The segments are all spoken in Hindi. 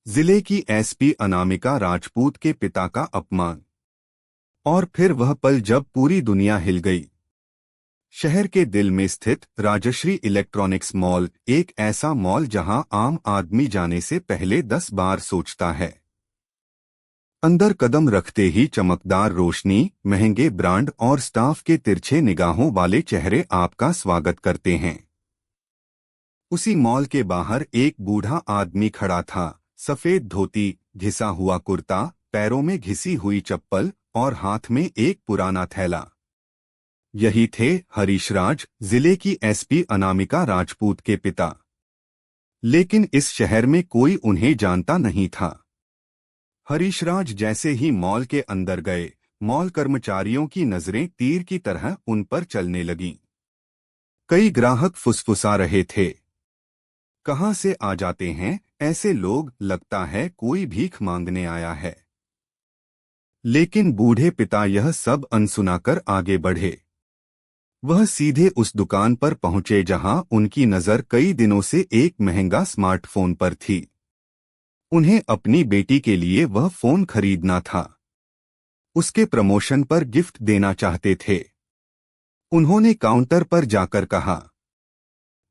जिले की एसपी अनामिका राजपूत के पिता का अपमान। और फिर वह पल जब पूरी दुनिया हिल गई। शहर के दिल में स्थित राजश्री इलेक्ट्रॉनिक्स मॉल, एक ऐसा मॉल जहां आम आदमी जाने से पहले 10 बार सोचता है। अंदर कदम रखते ही चमकदार रोशनी, महंगे ब्रांड और स्टाफ के तिरछे निगाहों वाले चेहरे आपका स्वागत करते हैं। उसी मॉल के बाहर एक बूढ़ा आदमी खड़ा था। सफेद धोती, घिसा हुआ कुर्ता, पैरों में घिसी हुई चप्पल और हाथ में एक पुराना थैला। यही थे हरीश राज, जिले की एसपी अनामिका राजपूत के पिता। लेकिन इस शहर में कोई उन्हें जानता नहीं था। हरीश राज जैसे ही मॉल के अंदर गए, मॉल कर्मचारियों की नजरें तीर की तरह उन पर चलने लगीं। कई ग्राहक फुसफुसा रहे थे, कहां से आ जाते हैं ऐसे लोग, लगता है कोई भीख मांगने आया है। लेकिन बूढ़े पिता यह सब अनसुनाकर आगे बढ़े। वह सीधे उस दुकान पर पहुंचे जहां उनकी नजर कई दिनों से एक महंगा स्मार्टफोन पर थी। उन्हें अपनी बेटी के लिए वह फोन खरीदना था। उसके प्रमोशन पर गिफ्ट देना चाहते थे। उन्होंने काउंटर पर जाकर कहा,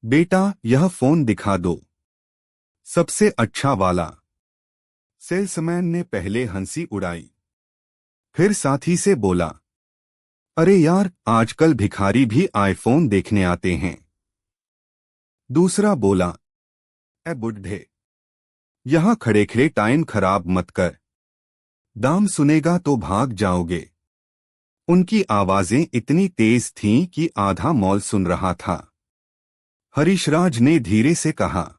बेटा यह फोन दिखा दो, सबसे अच्छा वाला। सेल्समैन ने पहले हंसी उड़ाई, फिर साथी से बोला, अरे यार, आजकल भिखारी भी आईफोन देखने आते हैं। दूसरा बोला, ए बुढ़े, यहां खड़े खड़े टाइम खराब मत कर, दाम सुनेगा तो भाग जाओगे। उनकी आवाजें इतनी तेज थीं कि आधा मॉल सुन रहा था। हरीशराज ने धीरे से कहा,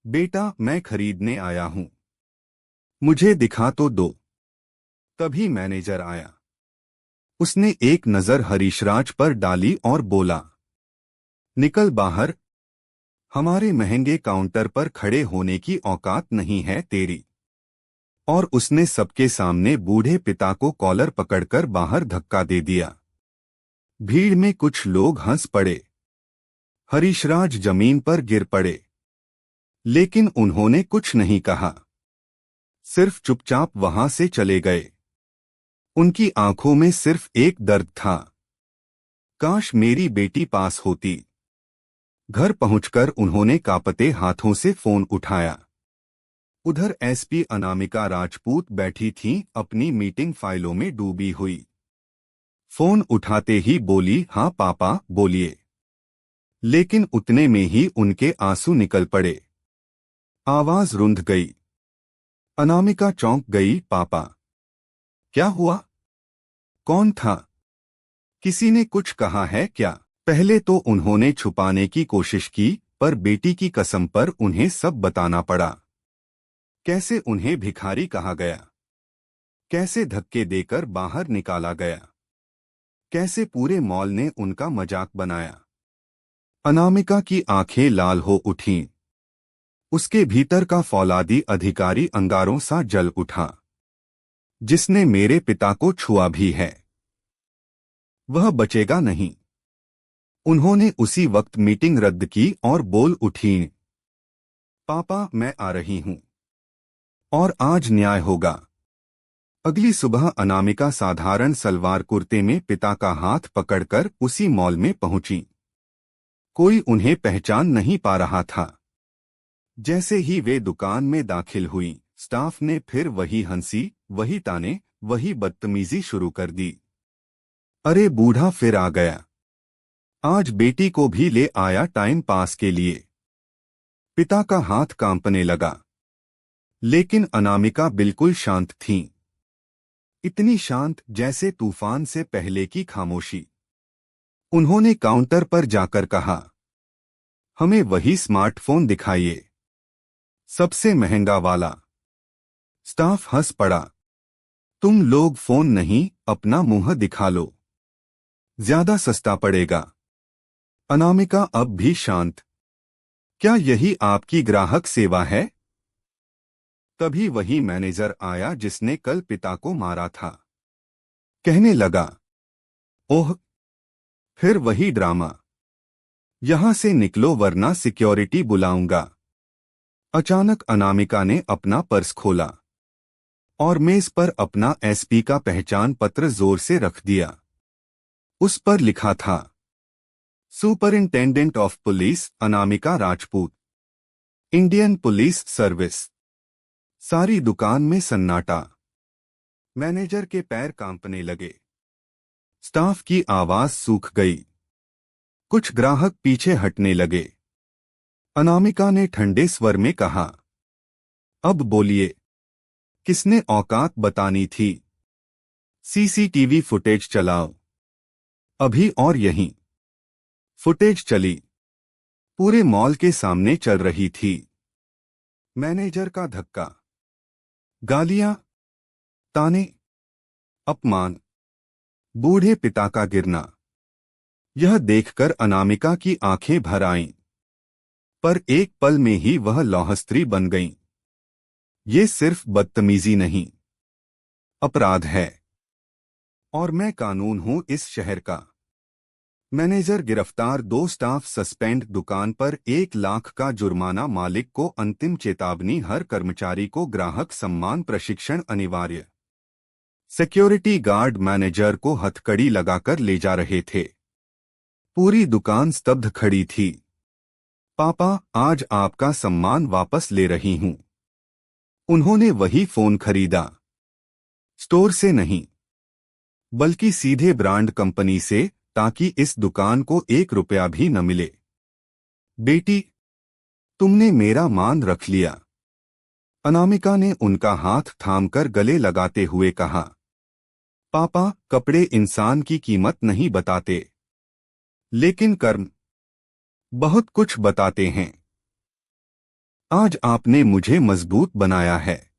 बेटा मैं खरीदने आया हूं, मुझे दिखा तो दो। तभी मैनेजर आया। उसने एक नजर हरीशराज पर डाली और बोला, निकल बाहर, हमारे महंगे काउंटर पर खड़े होने की औकात नहीं है तेरी। और उसने सबके सामने बूढ़े पिता को कॉलर पकड़कर बाहर धक्का दे दिया। भीड़ में कुछ लोग हंस पड़े। हरीशराज जमीन पर गिर पड़े, लेकिन उन्होंने कुछ नहीं कहा, सिर्फ चुपचाप वहां से चले गए। उनकी आंखों में सिर्फ एक दर्द था, काश मेरी बेटी पास होती। घर पहुंचकर उन्होंने कांपते हाथों से फोन उठाया। उधर एसपी अनामिका राजपूत बैठी थीं, अपनी मीटिंग फाइलों में डूबी हुई। फोन उठाते ही बोली, हाँ पापा बोलिए। लेकिन उतने में ही उनके आंसू निकल पड़े। आवाज रुंध गई। अनामिका चौंक गई, पापा क्या हुआ? कौन था? किसी ने कुछ कहा है क्या? पहले तो उन्होंने छुपाने की कोशिश की, पर बेटी की कसम पर उन्हें सब बताना पड़ा। कैसे उन्हें भिखारी कहा गया, कैसे धक्के देकर बाहर निकाला गया, कैसे पूरे मॉल ने उनका मजाक बनाया। अनामिका की आंखें लाल हो उठीं। उसके भीतर का फौलादी अधिकारी अंगारों सा जल उठा। जिसने मेरे पिता को छुआ भी है, वह बचेगा नहीं। उन्होंने उसी वक्त मीटिंग रद्द की और बोल उठी, पापा मैं आ रही हूं, और आज न्याय होगा। अगली सुबह अनामिका साधारण सलवार कुर्ते में पिता का हाथ पकड़कर उसी मॉल में पहुंची। कोई उन्हें पहचान नहीं पा रहा था। जैसे ही वे दुकान में दाखिल हुई, स्टाफ ने फिर वही हंसी, वही ताने, वही बदतमीजी शुरू कर दी। अरे बूढ़ा फिर आ गया, आज बेटी को भी ले आया टाइम पास के लिए। पिता का हाथ कांपने लगा, लेकिन अनामिका बिल्कुल शांत थीं। इतनी शांत जैसे तूफान से पहले की खामोशी। उन्होंने काउंटर पर जाकर कहा, हमें वही स्मार्टफोन दिखाइए, सबसे महंगा वाला। स्टाफ हंस पड़ा, तुम लोग फोन नहीं, अपना मुंह दिखा लो, ज्यादा सस्ता पड़ेगा। अनामिका अब भी शांत, क्या यही आपकी ग्राहक सेवा है? तभी वही मैनेजर आया जिसने कल पिता को मारा था। कहने लगा, ओह, फिर वही ड्रामा, यहां से निकलो वरना सिक्योरिटी बुलाऊंगा। अचानक अनामिका ने अपना पर्स खोला और मेज पर अपना एसपी का पहचान पत्र जोर से रख दिया। उस पर लिखा था, superintendent of police Anamika Rajput, Indian police service. सारी दुकान में सन्नाटा। मैनेजर के पैर कांपने लगे। स्टाफ की आवाज सूख गई। कुछ ग्राहक पीछे हटने लगे। अनामिका ने ठंडे स्वर में कहा, अब बोलिए, किसने औकात बतानी थी? सीसीटीवी फुटेज चलाओ, अभी और यहीं। फुटेज चली। पूरे मॉल के सामने चल रही थी। मैनेजर का धक्का, गालियां, ताने, अपमान, बूढ़े पिता का गिरना। यह देखकर अनामिका की आंखें भर आईं। पर एक पल में ही वह लौहस्त्री बन गईं। ये सिर्फ बदतमीजी नहीं, अपराध है। और मैं कानून हूं इस शहर का। मैनेजर गिरफ्तार, 2 स्टाफ सस्पेंड, दुकान पर 1 लाख का जुर्माना, मालिक को अंतिम चेतावनी, हर कर्मचारी को ग्राहक सम्मान प्रशिक्षण अनिवार्य। सिक्योरिटी गार्ड मैनेजर को हथकड़ी लगाकर ले जा रहे थे। पूरी दुकान स्तब्ध खड़ी थी। पापा, आज आपका सम्मान वापस ले रही हूं। उन्होंने वही फोन खरीदा। स्टोर से नहीं, बल्कि सीधे ब्रांड कंपनी से, ताकि इस दुकान को 1 रुपया भी न मिले। बेटी, तुमने मेरा मान रख लिया। अनामिका ने उनका हाथ थामकर गले लगाते हुए कहा, पापा, कपड़े इंसान की कीमत नहीं बताते, लेकिन कर्म बहुत कुछ बताते हैं। आज आपने मुझे मजबूत बनाया है।